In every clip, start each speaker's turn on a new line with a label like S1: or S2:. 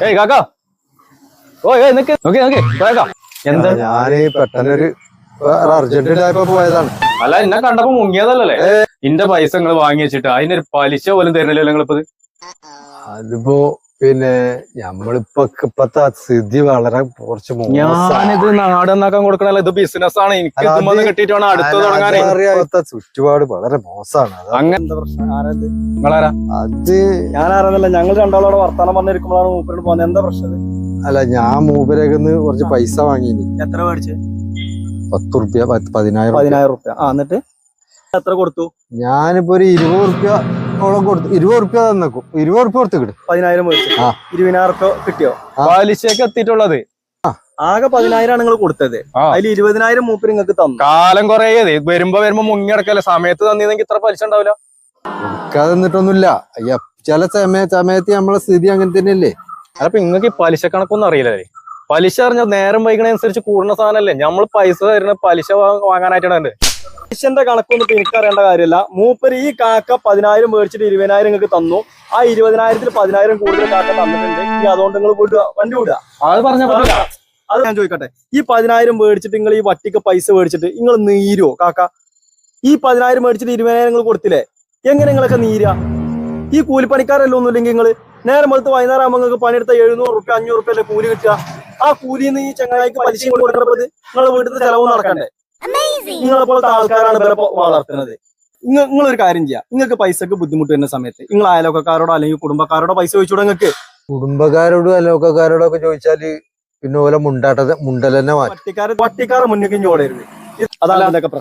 S1: ഏയ് കാക്കാ ഓ നിക്ക് നോക്കി നോക്കി കാക്കാ എന്താ
S2: ഞാന് പെട്ടെന്നൊരു അർജന്റായപ്പോ പോയതാണ്.
S1: അല്ല എന്നെ കണ്ടപ്പോ മുങ്ങിയതല്ലേ ഇന്റെ പൈസ നിങ്ങൾ വാങ്ങി വെച്ചിട്ട് അതിനൊരു പലിശ പോലും തരുന്നില്ലല്ലോ നിങ്ങളിപ്പത്.
S2: അതിപ്പോ പിന്നെ ഇപ്പത്തെ സ്ഥിതി വളരെ കുറച്ച്
S1: ഞാനിത് നാടെന്നാക്കാൻ കൊടുക്കണല്ലോ, ഇത് ബിസിനസ് ആണ്. എനിക്ക് ഇതുമെന്ന് കിട്ടിയിട്ട് വേണം അടുത്ത് തുടങ്ങാൻ.
S2: ചുറ്റുപാട് വളരെ മോശമാണ്.
S1: അങ്ങനെ നിങ്ങളാരാ?
S2: അത്
S3: ഞാനാരെന്നല്ല, ഞങ്ങൾ രണ്ടാളോടെ വർത്താനം പറഞ്ഞിരിക്കുമ്പോഴാണ് മൂപ്പരോട് പോകുന്നത്. എന്താ പ്രശ്നം?
S2: അല്ല, ഞാൻ മൂപ്പരേന്ന് കുറച്ച് പൈസ വാങ്ങിനി.
S3: എത്ര മേടിച്ച്?
S2: 10 റുപ്യ 10,000
S3: റുപ്യ. എന്നിട്ട് എത്ര കൊടുത്തു?
S2: ഞാനിപ്പോ ഒരു 20 റുപ്യോളം കൊടുത്തു. 20 റുപ്യ തന്നേക്കും. 20 റുപ്യ കൊടുത്ത് കിട്ടും.
S3: 10,000 മേടിച്ചു. 20,000 റുപ്യ കിട്ടിയോ?
S1: പലിശക്ക് എത്തിയിട്ടുള്ളത്
S3: ആകെ 10,000 ആണ് നിങ്ങൾ കൊടുത്തത്. അതിൽ 20,000 മൂപ്പര് നിങ്ങൾക്ക് തന്നു.
S1: കാലം കുറേ വരുമ്പോ മുങ്ങിടക്കല്ലേ. സമയത്ത് തന്നിരുന്നെങ്കിൽ ഇത്ര പലിശ ഉണ്ടാവില്ല.
S2: കൊടുക്കാതെ നിന്നിട്ടൊന്നുമില്ല. ചില സമയത്ത് നമ്മളെ സ്ഥിതി അങ്ങനെ തന്നെയല്ലേ.
S1: അപ്പൊ നിങ്ങൾക്ക് ഈ പലിശ കണക്കൊന്നും അറിയില്ലേ? പലിശ അറിഞ്ഞാൽ നേരം വൈകണനുസരിച്ച് കൂടുന്ന സാധനമല്ലേ. നമ്മൾ പൈസ തരുന്ന പലിശ വാങ്ങാനായിട്ടാണ്.
S3: പലിശന്റെ കണക്കൊന്നും എനിക്ക് അറിയേണ്ട കാര്യമില്ല. മൂപ്പര് ഈ കാക്ക 10,000 മേടിച്ചിട്ട് 20,000 നിങ്ങൾക്ക് തന്നു. ആ 20,000-ൽ 10,000 കൂടുതൽ കാക്ക തന്നിട്ടുണ്ട്. ഈ അതുകൊണ്ട് നിങ്ങൾ വിടുക, വണ്ടി വിടുക.
S1: അത് പറഞ്ഞ
S3: അത് ഞാൻ ചോദിക്കട്ടെ, ഈ 10,000 മേടിച്ചിട്ട് നിങ്ങൾ ഈ വട്ടിക്ക് പൈസ മേടിച്ചിട്ട് നിങ്ങൾ നീരോ കാക്ക? ഈ 10,000 മേടിച്ചിട്ട് 20,000 നിങ്ങൾ കൊടുത്തില്ലേ? എങ്ങനെ നിങ്ങളൊക്കെ നീരാ? ഈ കൂലിപ്പണിക്കാരല്ലോ ഒന്നുമില്ലെങ്കിൽ നിങ്ങൾ നേരം വെളുത്ത് വൈകുന്നേരം ആകുമ്പോൾ നിങ്ങൾക്ക് പണിയെടുത്ത 700 റുപ്യ 500 റുപ്യ അല്ലേ കൂലി കിട്ടുക. ആ കൂലിന്ന് ഈ ചങ്ങായിക്ക് പലിശ കൊടുക്കുന്നത് നിങ്ങളെ വീട്ടിൽ ചെലവ് നടക്കണ്ടേ? നിങ്ങളെപ്പോലത്തെ ആൾക്കാരാണ് ഇവരെ വളർത്തുന്നത്. നിങ്ങളൊരു കാര്യം ചെയ്യാം, നിങ്ങൾക്ക് പൈസക്ക് ബുദ്ധിമുട്ട് വരുന്ന സമയത്ത് നിങ്ങൾ അയൽവക്കക്കാരോടോ അല്ലെങ്കിൽ കുടുംബക്കാരോടോ പൈസ ചോദിച്ചൂടെ? നിങ്ങൾക്ക്
S2: കുടുംബക്കാരോടും അയൽവക്കക്കാരോടും ഒക്കെ ചോദിച്ചാല് പിന്നെ ഓലെ മുണ്ടലെന്നെ
S3: വട്ടിക്കാരെ മുന്നിൽ ഓടരുത്.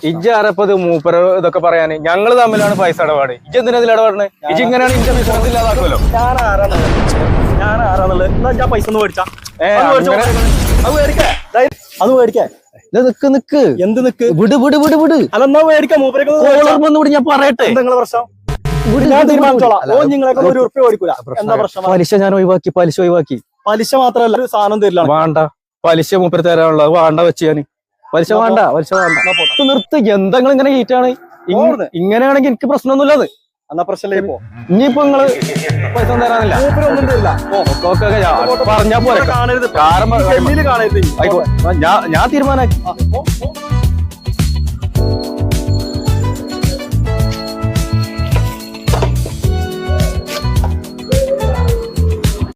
S1: ഇജ്ജാരപ്പത് മൂപ്പര ഇതൊക്കെ പറയാന്. ഞങ്ങള് തമ്മിലാണ് പൈസ ഇടപാട്. ഇജ്ജ് എന്തിനാ ഇതിൽ ഇടപാടിന്? ഇജ്ജ് ഇങ്ങനെയാണ് ഇന്റെ ബിസിനസ് ഇല്ലാതാക്കുമല്ലോ.
S3: ഞാൻ ആരാന്നുള്ളത് ഞാൻ പൈസ ഒന്ന് മേടിച്ചാ അത് മേടിക്കാൻ
S1: നിക്ക്
S3: എന്ത് നിക്ക്?
S1: വിട് വിട് വിട് വിട്.
S3: അല്ലെന്നാ മേടിക്കാം. മൂപ്പരൊക്കെ
S1: ഞാൻ പറയട്ടെ.
S3: നിങ്ങളെ പ്രശ്നം ഞാൻ തീരുമാനിച്ചോളാം. നിങ്ങളൊക്കെ 1 റുപ്യ മേടിക്കൂല. എന്താ പ്രശ്നം?
S1: പലിശ ഞാൻ ഒഴിവാക്കി. പലിശ ഒഴിവാക്കി.
S3: പലിശ മാത്രമല്ല, ഒരു സാധനം തരില്ല.
S1: വേണ്ട പലിശ മൂപ്പര് തരാനുള്ളത് വേണ്ട വെച്ച് ഞാൻ പലിശ വേണ്ട. നിർത്ത്. എന്തെങ്കിലും ഇങ്ങനെ ഹീറ്റാണ്. ഇങ്ങനെയാണെങ്കിൽ എനിക്ക് പ്രശ്നമൊന്നുമില്ലത്.
S3: എന്നാ പ്രശ്നമില്ലേ? ഇപ്പോ
S1: ഇനിയിപ്പോ നിങ്ങള് പൈസ തരാനില്ല.
S3: ഒന്നും തരില്ല.
S1: പറഞ്ഞാ പോലെ
S3: കാണരുത്.
S1: ഞാൻ തീരുമാനാക്കി.